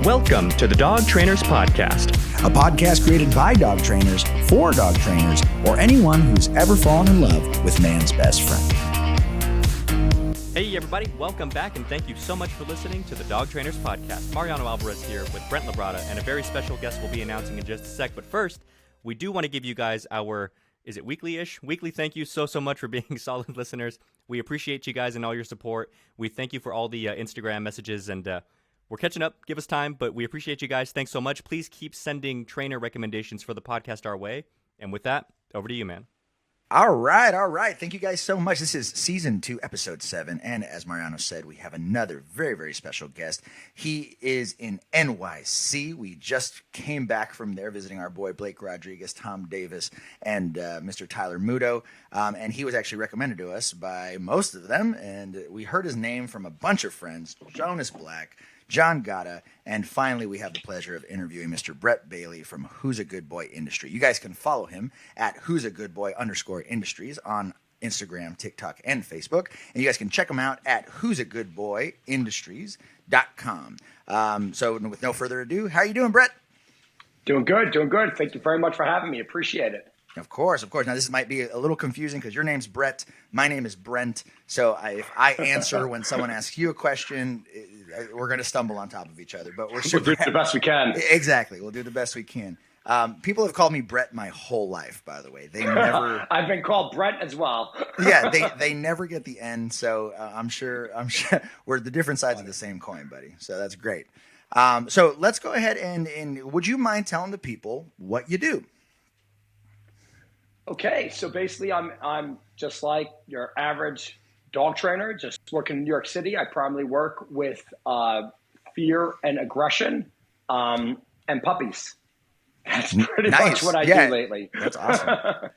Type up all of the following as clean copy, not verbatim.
Welcome to the Dog Trainers Podcast, a podcast created by dog trainers for dog trainers or anyone who's ever fallen in love with man's best friend. Hey everybody, welcome back and thank you so much for listening to the Dog Trainers Podcast. Mariano Alvarez here with Brent LaBrada, and a very special guest we'll be announcing in just a sec. But first, we do want to give you guys our, is it weekly-ish? Weekly thank you so much for being solid listeners. We appreciate you guys and all your support. We thank you for all the Instagram messages, and we're catching up. Give us time, but we appreciate you guys. Thanks so much. Please keep sending trainer recommendations for the podcast our way. And with that, over to you, man. All right. Thank you guys so much. This is season 2, episode 7. And as Mariano said, we have another very, very special guest. He is in NYC. We just came back from there visiting our boy Blake Rodriguez, Tom Davis, and Mr. Tyler Muto. And he was actually recommended to us by most of them. And we heard his name from a bunch of friends, Jonas Black, John Gatta, and finally we have the pleasure of interviewing Mr. Brett Bailey from Who's a Good Boy Industry. You guys can follow him at Who's a Good Boy _Industries on Instagram, TikTok, and Facebook. And you guys can check him out at Who's a Good Boy Industries.com. So with no further ado, how are you doing, Brett? Doing good. Thank you very much for having me. Appreciate it. Of course. Now, this might be a little confusing because your name's Brett. My name is Brent. So if I answer when someone asks you a question, we're going to stumble on top of each other. But we'll do the best we can. Exactly. We'll do the best we can. People have called me Brett my whole life, by the way. They never. I've been called Brent as well. Yeah, they never get the end. So I'm sure we're the different sides of the same coin, buddy. So that's great. So let's go ahead and would you mind telling the people what you do? Okay, so basically I'm just like your average dog trainer, just working in New York City. I primarily work with fear and aggression and puppies. That's pretty much what I do lately. That's awesome.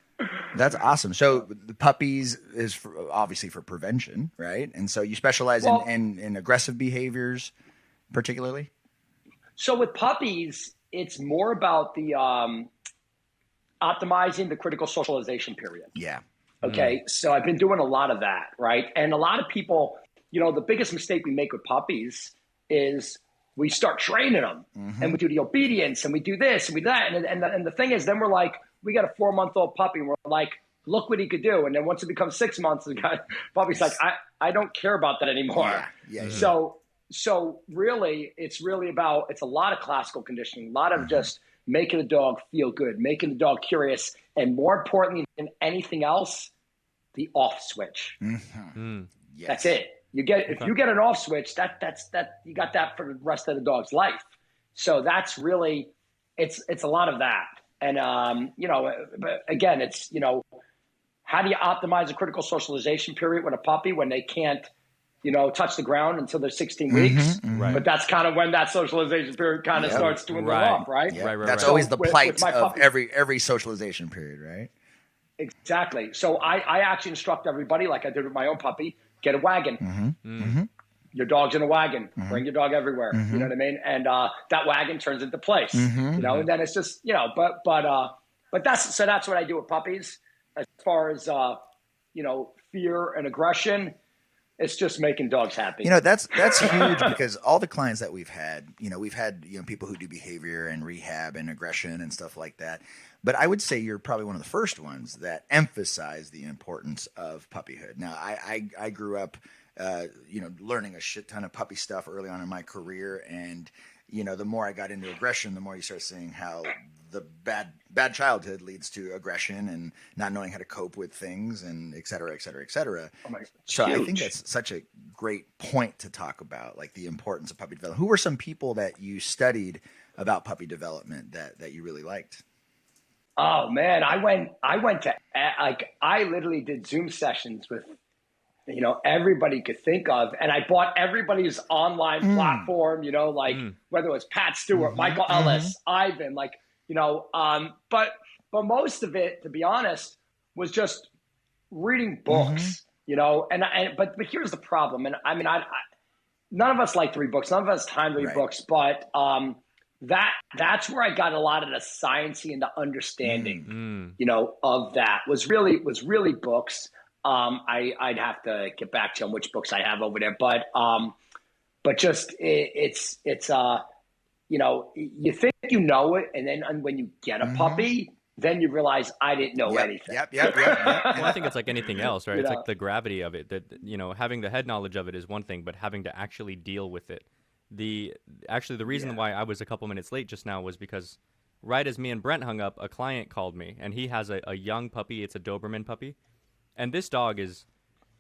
That's awesome. So the puppies is obviously for prevention, right? And so you specialize in aggressive behaviors particularly? So with puppies, it's more about the optimizing the critical socialization period. Yeah. Okay. So I've been doing a lot of that, right? And a lot of people, the biggest mistake we make with puppies is we start training them and we do the obedience and we do this and we do that. And the thing is, then we're like, we got a 4-month-old puppy and we're like, look what he could do. And then once it becomes 6 months, the puppy's like, I don't care about that anymore. Yeah. So really, it's a lot of classical conditioning, a lot of just making the dog feel good, making the dog curious, and more importantly than anything else, the off switch. Yes. That's it. If you get an off switch, that's you got that for the rest of the dog's life. So that's really it's a lot of that. And but again, it's how do you optimize a critical socialization period with a puppy when they can't touch the ground until they're 16 weeks. Right. But that's kind of when that socialization period kind of starts dwindling off, right? Yeah. That's always the plight of every socialization period, right? Exactly. So I actually instruct everybody, like I did with my own puppy, get a wagon. Your dog's in a wagon. Bring your dog everywhere. You know what I mean? And that wagon turns into place. And then it's just, but that's what I do with puppies. As far as fear and aggression, it's just making dogs happy. That's huge because all the clients that we've had people who do behavior and rehab and aggression and stuff like that. But I would say you're probably one of the first ones that emphasize the importance of puppyhood. Now, I grew up, learning a shit ton of puppy stuff early on in my career. And, the more I got into aggression, the more you start seeing how the bad childhood leads to aggression and not knowing how to cope with things and et cetera, et cetera, et cetera. So I think that's such a great point to talk about, like the importance of puppy development. Who were some people that you studied about puppy development that you really liked? Oh man, I went to I literally did Zoom sessions with everybody could think of, and I bought everybody's online platform. Whether it was Pat Stewart, Michael Ellis, Ivan, but most of it, to be honest, was just reading books. But here's the problem, and I mean, none of us like to read books, none of us have time to read books, but that's where I got a lot of the sciencey and the understanding, of that was really books. I'd have to get back to you on which books I have over there, but just it's you think you know it, and then when you get a puppy, then you realize I didn't know anything. Yep. Well, I think it's like anything else, right? It's like know? the gravity of it that, having the head knowledge of it is one thing, but having to actually deal with it. The reason why I was a couple minutes late just now was because right as me and Brent hung up, a client called me, and he has a young puppy. It's a Doberman puppy. And this dog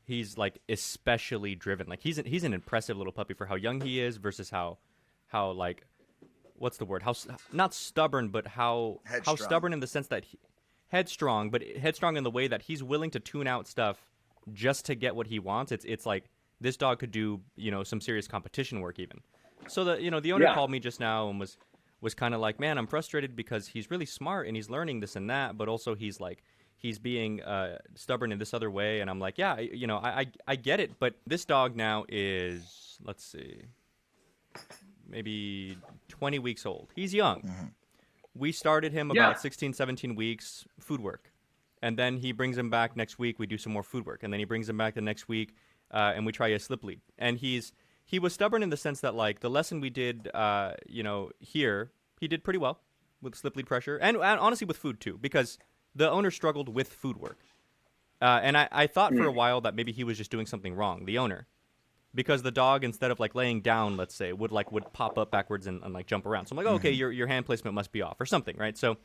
he's like especially driven. Like he's an impressive little puppy for how young he is versus how like, what's the word? How not stubborn, but how stubborn in the sense that headstrong, but headstrong in the way that he's willing to tune out stuff just to get what he wants. It's like this dog could do some serious competition work even. So the owner called me just now and was kind of like, man, I'm frustrated because he's really smart and he's learning this and that, but also he's being stubborn in this other way. And I'm like, yeah, I get it, but this dog now is, let's see, maybe 20 weeks old. He's young. Mm-hmm. We started him about 16, 17 weeks, food work. And then he brings him back next week. We do some more food work. And then he brings him back the next week, and we try a slip lead. And he was stubborn in the sense that, like, the lesson we did, here, he did pretty well with slip lead pressure. And honestly with food, too, because the owner struggled with food work. And I thought for a while that maybe he was just doing something wrong, the owner. Because the dog, instead of like laying down, let's say, would pop up backwards and like jump around. So I'm like, okay, your hand placement must be off or something, right? So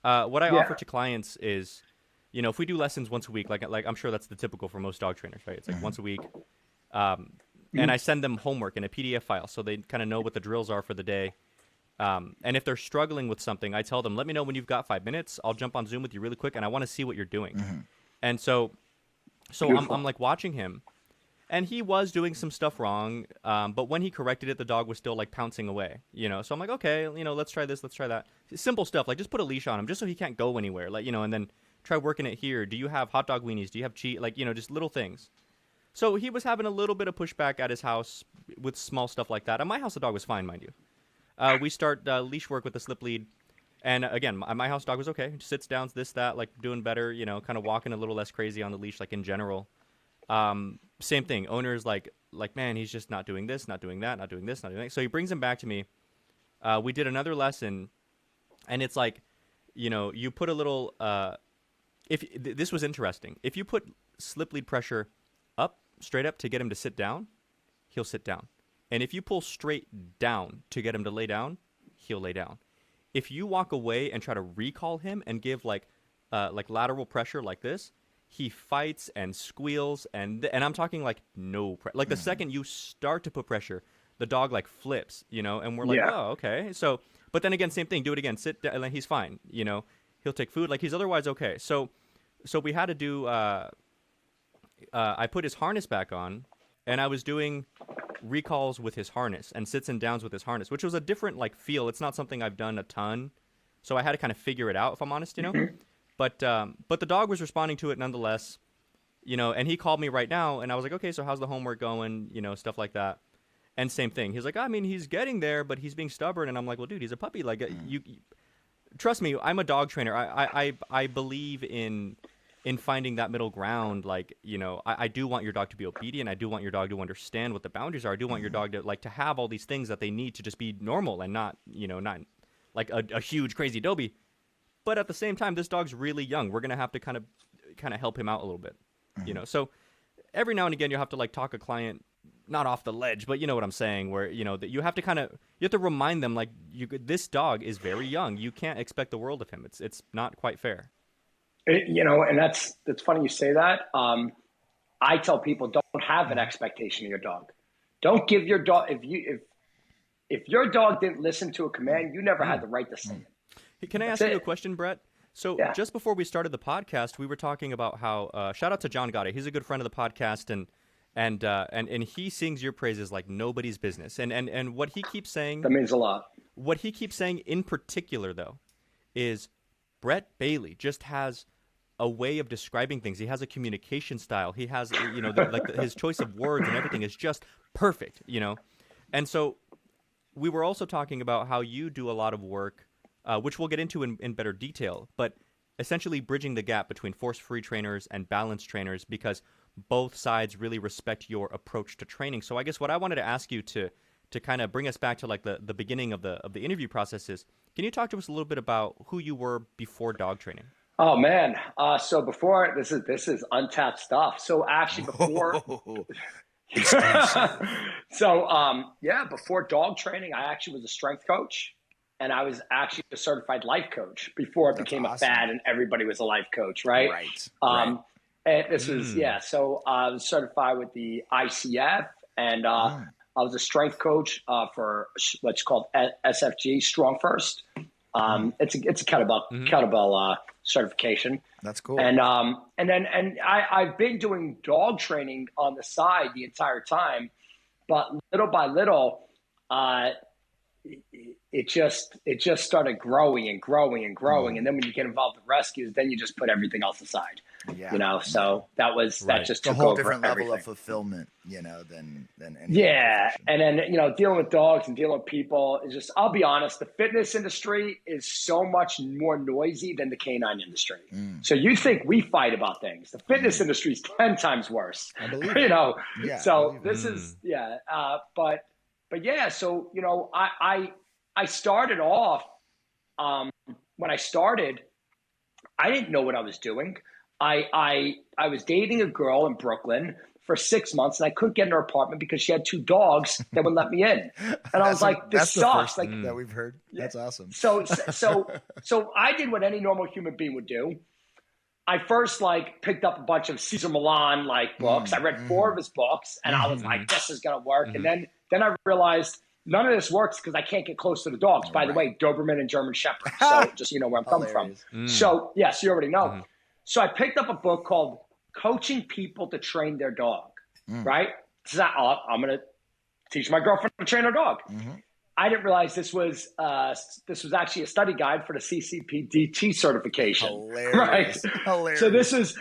what I offer to clients is, if we do lessons once a week, like I'm sure that's the typical for most dog trainers, right? It's like once a week. And I send them homework in a PDF file so they kind of know what the drills are for the day. And if they're struggling with something, I tell them, let me know when you've got 5 minutes. I'll jump on Zoom with you really quick, and I want to see what you're doing. And so I'm like watching him. And he was doing some stuff wrong, but when he corrected it, the dog was still like pouncing away, So I'm like, okay, let's try this, let's try that. Simple stuff, like just put a leash on him, just so he can't go anywhere, like, and then try working it here. Do you have hot dog weenies? Do you have cheese? Like, just little things. So he was having a little bit of pushback at his house with small stuff like that. At my house, the dog was fine, mind you. We start leash work with the slip lead. And again, my house dog was okay. Just sits down, this, that, like doing better, kind of walking a little less crazy on the leash, like in general. Same thing. Owner's like, man, he's just not doing this, not doing that, not doing this, not doing that. So he brings him back to me. We did another lesson, and it's like, you put a little. This was interesting. If you put slip lead pressure up, straight up to get him to sit down, he'll sit down. And if you pull straight down to get him to lay down, he'll lay down. If you walk away and try to recall him and give like lateral pressure like this, he fights and squeals, and I'm talking like like the second you start to put pressure, the dog like flips, and we're like, oh, okay. So, but then again, same thing, do it again, sit down, and then he's fine, he'll take food, like he's otherwise okay. So we had to do, I put his harness back on, and I was doing recalls with his harness and sits and downs with his harness, which was a different like feel. It's not something I've done a ton, so I had to kind of figure it out, if I'm honest, But the dog was responding to it nonetheless, and he called me right now, and I was like, okay, so how's the homework going, stuff like that. And same thing. He's like, I mean, he's getting there, but he's being stubborn. And I'm like, well, dude, he's a puppy. Like, you trust me, I'm a dog trainer. I believe in finding that middle ground. Like, I do want your dog to be obedient. I do want your dog to understand what the boundaries are. I do want your dog to have all these things that they need to just be normal and not like a huge crazy Dobie. But at the same time, this dog's really young. We're gonna have to kind of help him out a little bit, So every now and again, you'll have to like talk a client not off the ledge, but you know what I'm saying. Where that you have to remind them like this dog is very young. You can't expect the world of him. It's not quite fair. And that's funny you say that. I tell people don't have an expectation of your dog. Don't give your dog if your dog didn't listen to a command, you never had the right to say it. Hey, can I ask you a question, Brett? So just before we started the podcast, we were talking about how shout out to John Gotti. He's a good friend of the podcast, and he sings your praises like nobody's business. And what he keeps saying, that means a lot. What he keeps saying in particular, though, is Brett Bailey just has a way of describing things. He has a communication style. He has his choice of words and everything is just perfect. And so we were also talking about how you do a lot of work. Which we'll get into in better detail, but essentially bridging the gap between force-free trainers and balanced trainers because both sides really respect your approach to training. So I guess what I wanted to ask you to to kind of bring us back to like the beginning of the interview processes, can you talk to us a little bit about who you were before dog training? Oh man. So before this is untapped stuff. So actually before before dog training, I actually was a strength coach, and I was actually a certified life coach before it became a fad and everybody was a life coach, right? Right. And this was so I was certified with the ICF, and I was a strength coach for what's called SFG, Strong First. It's a kettlebell certification. That's cool. And I've been doing dog training on the side the entire time, but little by little, it just started growing and growing and growing. And then when you get involved with rescues, then you just put everything else aside. Yeah. So that just took a whole over different level everything. of fulfillment, than any Yeah. profession. And then, dealing with dogs and dealing with people is just, I'll be honest, the fitness industry is so much more noisy than the canine industry. So you think we fight about things. The fitness industry is 10 times worse. I believe it. Yeah, So this is, but yeah, so, I started off, when I started, I didn't know what I was doing. I was dating a girl in Brooklyn for 6 months, and I couldn't get in her apartment because she had 2 dogs that wouldn't let me in. And I was like, "This sucks!" Like that we've heard. That's awesome. So I did what any normal human being would do. I first picked up a bunch of Cesar Millan books. I read 4 of his books, and I was like, "This is gonna work." And then I realized none of this works because I can't get close to the dogs. By the way, Doberman and German Shepherd. So just where I'm coming from. So yes, you already know. So I picked up a book called Coaching People to Train Their Dog, right? So I'm going to teach my girlfriend to train her dog. I didn't realize this was actually a study guide for the CCPDT certification. Hilarious. Right? Hilarious. So this is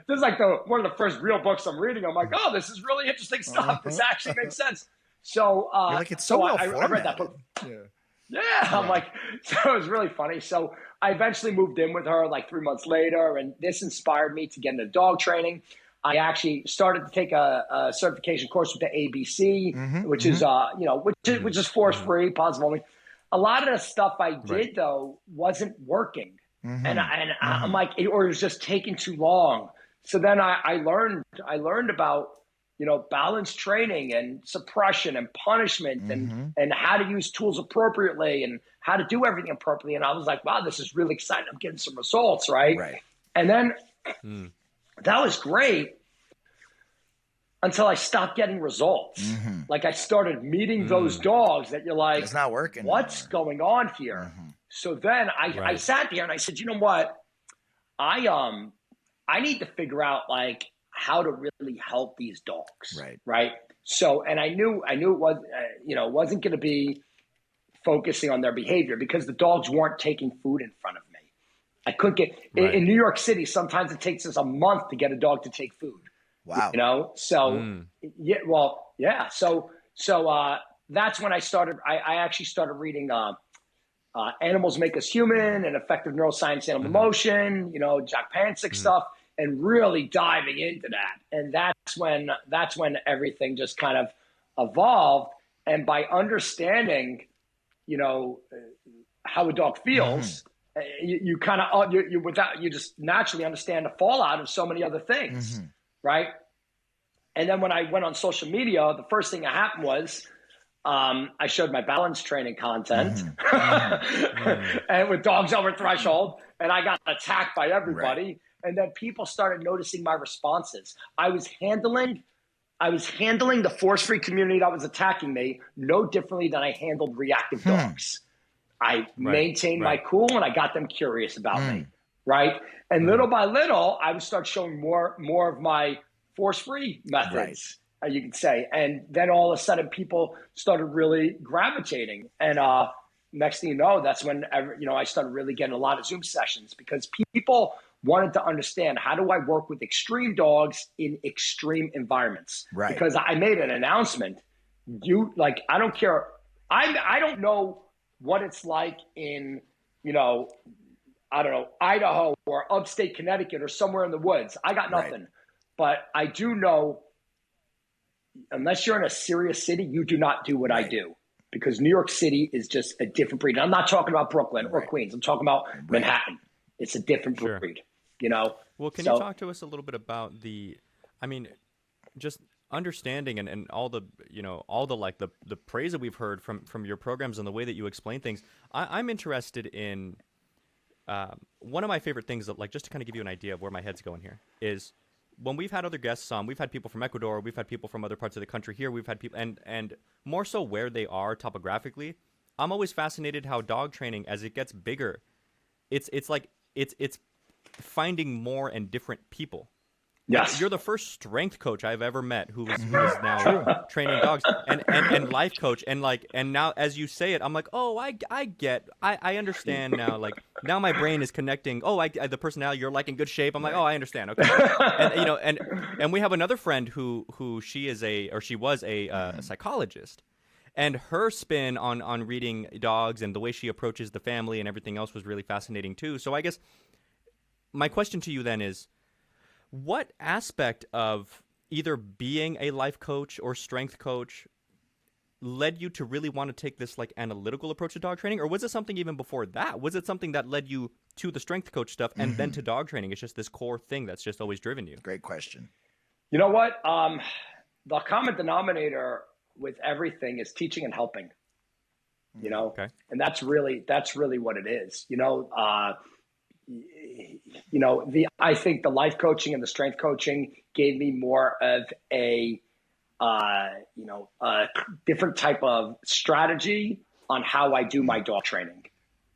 like one of the first real books I'm reading. I'm like, oh, this is really interesting stuff. This actually makes sense. So You're like, it's so well I read that book. Yeah, I'm like, so it was really funny. So I eventually moved in with her 3 months later, and this inspired me to get into dog training. I actually started to take a certification course with the ABC, which is which is force free, positive only. A lot of the stuff I did though wasn't working, and I'm like, or it was just taking too long. So then I learned about balance training and suppression and punishment and how to use tools appropriately and how to do everything appropriately. And I was like, wow, this is really exciting. I'm getting some results, right? And then that was great until I stopped getting results. I started meeting those dogs that you're like, it's not working. What's going on here? So then I sat there and I said, you know what? I need to figure out how to really help these dogs. Right. So, and I knew it was, it wasn't going to be focusing on their behavior because the dogs weren't taking food in front of me. I couldn't get in New York City. Sometimes it takes us a month to get a dog to take food. Wow. So So that's when I started. I actually started reading Animals Make Us Human and Effective Neuroscience Animal Motion, Jack Pancic stuff, and really diving into that. And that's when everything just kind of evolved. And by understanding, how a dog feels, you kind of you just naturally understand the fallout of so many other things, right? And then when I went on social media, the first thing that happened was I showed my balance training content and with dogs over threshold, and I got attacked by everybody. And then people started noticing my responses. I was handling the force-free community that was attacking me no differently than I handled reactive dogs. I maintained my cool, and I got them curious about me, right? And little by little, I would start showing more of my force-free methods, you could say. And then all of a sudden, people started really gravitating. And next thing you know, that's when I started really getting a lot of Zoom sessions because people wanted to understand, how do I work with extreme dogs in extreme environments? Because I made an announcement. I don't care. I don't know what it's like in, I don't know, Idaho or upstate Connecticut or somewhere in the woods. I got nothing. But I do know unless you're in a serious city, you do not do what I do, because New York City is just a different breed. And I'm not talking about Brooklyn or Queens. I'm talking about Manhattan. It's a different breed, you know? Well, can you talk to us a little bit about just understanding and all the, like the praise that we've heard from your programs and the way that you explain things. I'm interested in, one of my favorite things that, like, just to kind of give you an idea of where my head's going here, is when we've had other guests on, we've had people from Ecuador, we've had people from other parts of the country here, we've had people, and more so where they are topographically. I'm always fascinated how dog training, as it gets bigger, it's finding more and different people. Yes. You're the first strength coach I've ever met who is now training dogs and life coach. And now as you say it, I'm like, oh, I understand now. Like, now my brain is connecting. Oh, the personality, you're like in good shape. I'm like, oh, I understand. Okay. And we have another friend who she was a psychologist, and her spin on reading dogs and the way she approaches the family and everything else was really fascinating too. So I guess my question to you then is, what aspect of either being a life coach or strength coach led you to really want to take this like analytical approach to dog training? Or was it something even before that? Was it something that led you to the strength coach stuff and then to dog training? It's just this core thing that's just always driven you. Great question. You know what? The common denominator with everything is teaching and helping, you know? Okay. And that's really what it is. I think the life coaching and the strength coaching gave me more of a different type of strategy on how I do my dog training.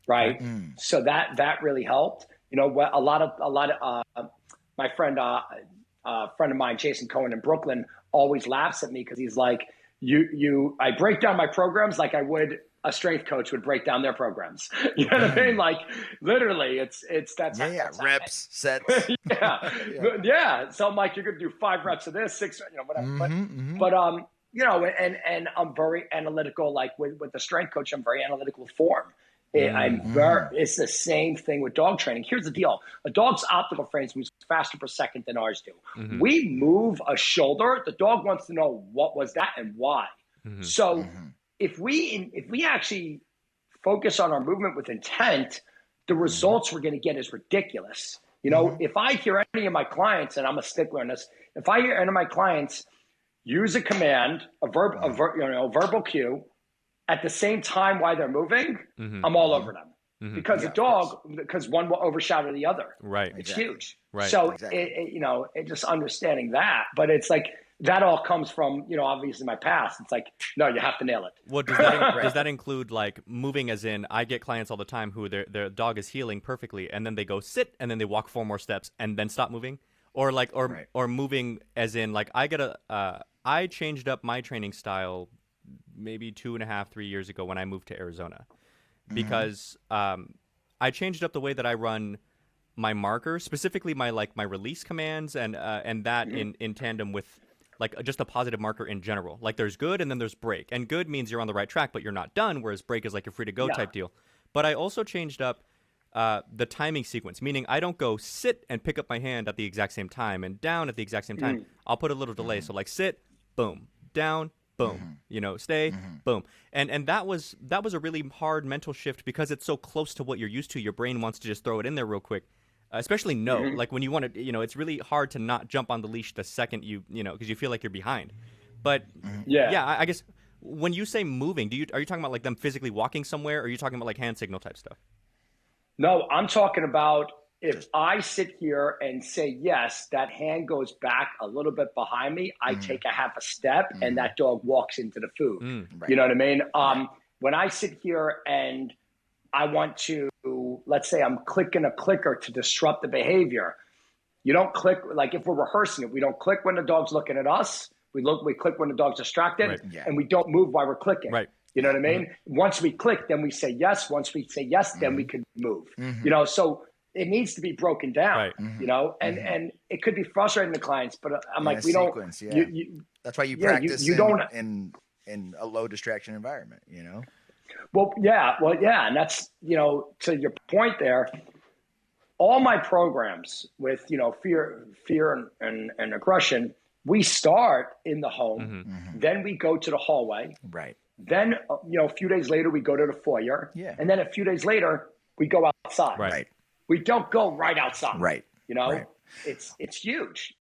Right. So that really helped. A lot of my friend of mine, Jason Cohen in Brooklyn, always laughs at me because he's like, I break down my programs like I would a strength coach would break down their programs. You know what I mean? Like, literally, that's reps, sets. Yeah. So I'm like, you're going to do 5 reps of this, 6, whatever. But and I'm very analytical. Like with the strength coach, I'm very analytical form. It's the same thing with dog training. Here's the deal: a dog's optical frames moves faster per second than ours do. We move a shoulder, the dog wants to know what was that and why. So if we actually focus on our movement with intent, the results we're going to get is ridiculous. If I hear any of my clients, and I'm a stickler on this, if I hear any of my clients use a command, a verbal cue, at the same time while they're moving, I'm all over them. Because because one will overshadow the other. Right. It's huge. Right. So, just understanding that. But it's like, that all comes from, obviously my past. It's like, no, you have to nail it. Well, does that include like moving, as in, I get clients all the time who their dog is healing perfectly, and then they go sit, and then they walk 4 more steps and then stop moving? Or like, or moving as in, like, I changed up my training style maybe 2.5, 3 years ago when I moved to Arizona, because I changed up the way that I run my markers, specifically my release commands, and that in tandem with like just a positive marker in general. Like, there's good and then there's break, and good means you're on the right track but you're not done, whereas break is like a free to go type deal. But I also changed up the timing sequence, meaning I don't go sit and pick up my hand at the exact same time and down at the exact same time. I'll put a little delay. So like sit, boom, down, boom, stay, boom. And that was a really hard mental shift, because it's so close to what you're used to. Your brain wants to just throw it in there real quick. Especially like when you want to, it's really hard to not jump on the leash the second because you feel like you're behind. But I guess when you say moving, are you talking about like them physically walking somewhere, or are you talking about like hand signal type stuff? No, I'm talking about if I sit here and say yes, that hand goes back a little bit behind me, I take a half a step, and that dog walks into the food. You know what I mean? When I sit here and I want to, let's say I'm clicking a clicker to disrupt the behavior. You don't click, like if we're rehearsing it, we don't click when the dog's looking at us. We click when the dog's distracted, and we don't move while we're clicking. Right. You know what I mean? Once we click, then we say yes. Once we say yes, then we can move. So it needs to be broken down, and it could be frustrating to clients, but I'm like, we sequence, don't, that's why you practice in a low distraction environment, Well, and that's, to your point there, all my programs with, fear and aggression, we start in the home, Mm-hmm. then we go to the hallway. Right. Then, a few days later, we go to the foyer. Yeah. And then a few days later, we go outside. Right. We don't go right outside. Right. Right. It's huge.